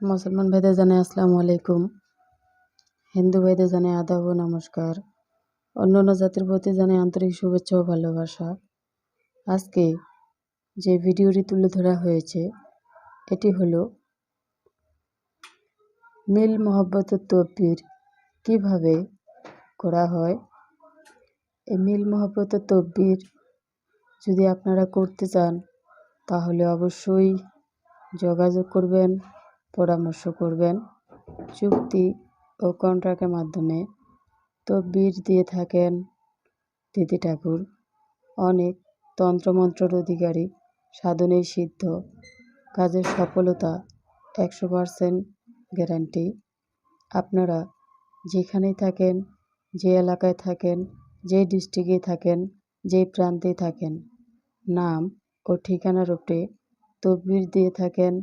মুসলমান ভাইদের জানাই আসসালামু আলাইকুম। হিন্দু ভাইদের জানাই আদাব ও নমস্কার। অন্যান্য জাতির প্রতি জানাই আন্তরিক শুভেচ্ছা ও ভালোবাসা। আজকে যে ভিডিওটি তুলে ধরা হয়েছে এটি হলো মিল মহব্বতের তকবীর কিভাবে করা হয়। এই মিল মহব্বতের তকবীর যদি আপনারা করতে চান তাহলে অবশ্যই যোগাযোগ করবেন, পরামর্শ করবেন। চুক্তি ও কন্ট্রাক্টের মাধ্যমে তকবীর দিয়ে থাকেন দিদি ঠাকুর। অনেক তন্ত্রমন্ত্রের অধিকারী, সাধনেই সিদ্ধ, কাজের সফলতা 100% গ্যারান্টি। আপনারা যেখানেই থাকেন, যে এলাকায় থাকেন, যে ডিস্ট্রিক্টে থাকেন, যে প্রান্তেই থাকেন, নাম ও ঠিকানার উপরে তকবীর দিয়ে থাকেন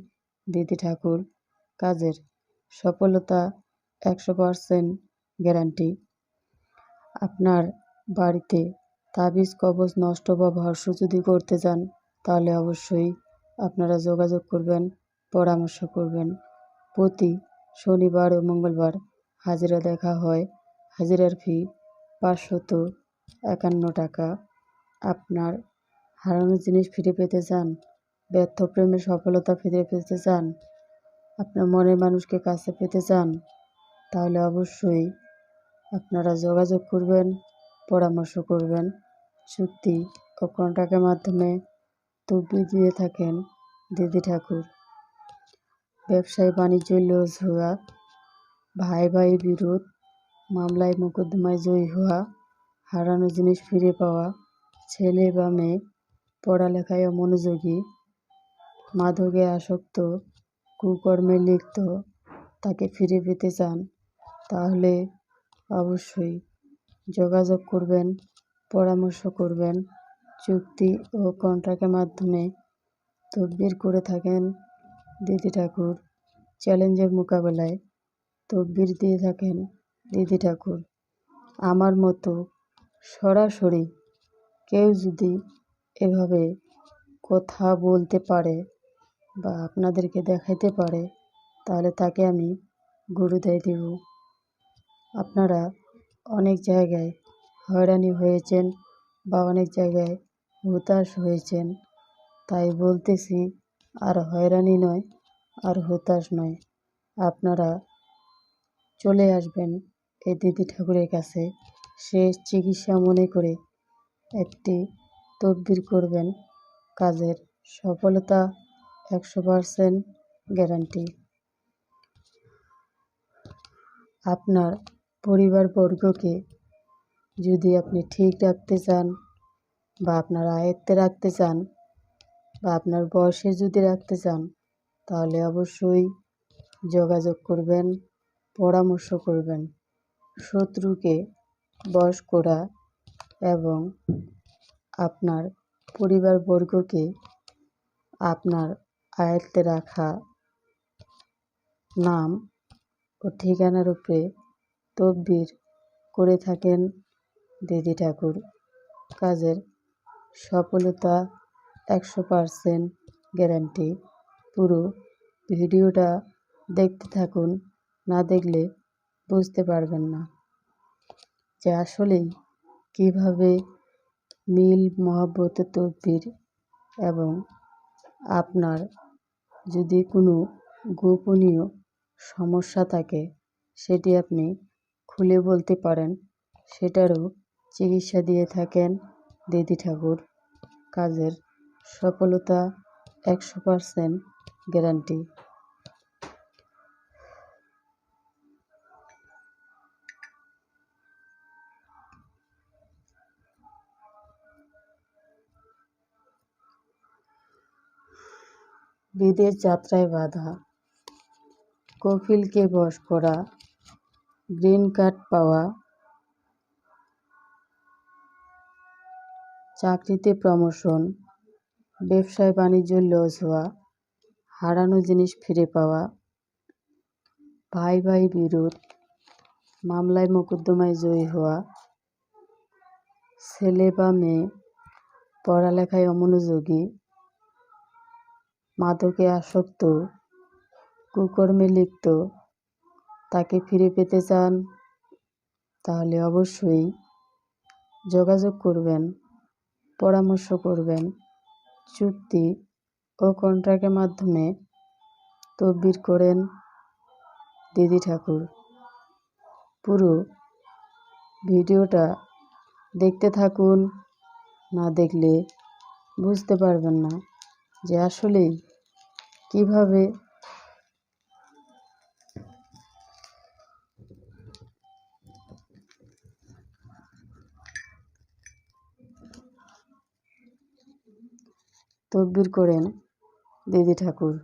দিদি ঠাকুর। কাজের সফলতা 100% গ্যারান্টি। আপনার বাড়িতে তাবিজ কবজ নষ্ট বা ভস্ম যদি করতে চান তাহলে অবশ্যই আপনারা যোগাযোগ করবেন, পরামর্শ করবেন। প্রতি শনিবার ও মঙ্গলবার হাজিরা দেখা হয়। হাজিরার ফি 551 টাকা। আপনার হারানো জিনিস ফিরে পেতে চান, ব্যর্থ প্রেমের সফলতা ফিরে পেতে চান, আপনার মনের মানুষকে কাছে পেতে চান, তাহলে অবশ্যই আপনারা যোগাযোগ করবেন, পরামর্শ করবেন। চুক্তি ও কন্ট্রাক্টের মাধ্যমে তকবীর দিয়ে থাকেন দিদি ঠাকুর। ব্যবসায় বাণিজ্য লস হওয়া, ভাই ভাই বিরোধ, মামলায় মোকদ্দমায় জয়ী হওয়া, হারানো জিনিস ফিরে পাওয়া, ছেলে বা মেয়ে পড়ালেখায় অমনোযোগী, মাদকে আসক্ত, কুকর্মে লিপ্ত, তাকে ফিরে পেতে চান তাহলে অবশ্যই যোগাযোগ করবেন, পরামর্শ করবেন। চুক্তি ও কন্ট্রাক্টের মাধ্যমে তকবীর করে থাকেন দিদি ঠাকুর। চ্যালেঞ্জের মোকাবেলায় তকবীর দিয়ে থাকেন দিদি ঠাকুর। আমার মতো সরাসরি কেউ যদি এভাবে কথা বলতে পারে বা আপনাদেরকে দেখাইতে পারে তাহলে তাকে আমি গুরুদায় দেব। আপনারা অনেক জায়গায় হয়রানি হয়েছেন বা অনেক জায়গায় হতাশ হয়েছেন, তাই বলতেছি আর হয়রানি নয়, আর হতাশ নয়। আপনারা চলে আসবেন এই দিদি ঠাকুরের কাছে। সে চিকিৎসা মনে করে একটি তকবীর করবেন, কাজের সফলতা 100% গ্যারান্টি। আপনার পরিবারবর্গকে যদি আপনি ঠিক রাখতে চান বা আপনার আয়ত্তে রাখতে চান বা আপনার বয়সে যদি রাখতে চান তাহলে অবশ্যই যোগাযোগ করবেন, পরামর্শ করবেন। শত্রুকে বশ করা এবং আপনার পরিবারবর্গকে আপনার আয়ত্তে রাখা, নাম ও ঠিকানার উপরে তকবীর করে থাকেন দিদি ঠাকুর। কাজের সফলতা 100% গ্যারান্টি। পুরো ভিডিওটা দেখতে থাকুন, না দেখলে বুঝতে পারবেন না যে আসলেই কীভাবে মিল মহব্বতের তকবীর। এবং আপনার যদি কোনো গোপনীয় সমস্যা থাকে সেটি আপনি খুলে বলতে পারেন, সেটারও চিকিৎসা দিয়ে থাকেন দিদি ঠাকুর। কাজের সফলতা 100% গ্যারান্টি। বিদেশ যাত্রায় বাধা, কফিলকে বশ করা, গ্রিন কার্ড পাওয়া, চাকরিতে প্রমোশন, ব্যবসায় বাণিজ্য লস হওয়া, হারানো জিনিস ফিরে পাওয়া, ভাই ভাই বিরোধ, মামলায় মোকদ্দমায় জয়ী হওয়া, ছেলে বা মেয়ে পড়ালেখায় অমনোযোগী, মাদকে আসক্ত, কুকর্মে লিপ্ত তাকে ফিরে পেতে চান, তাহলে অবশ্যই যোগাযোগ করবেন, পরামর্শ করবেন। চুক্তি ও কন্ট্রাক্টের মাধ্যমে তদবির করেন দিদি ঠাকুর। পুরো ভিডিওটা দেখতে থাকুন, না দেখলে বুঝতে পারবেন না যে আসলেই কিভাবে তদবির করেন দিদি ঠাকুর।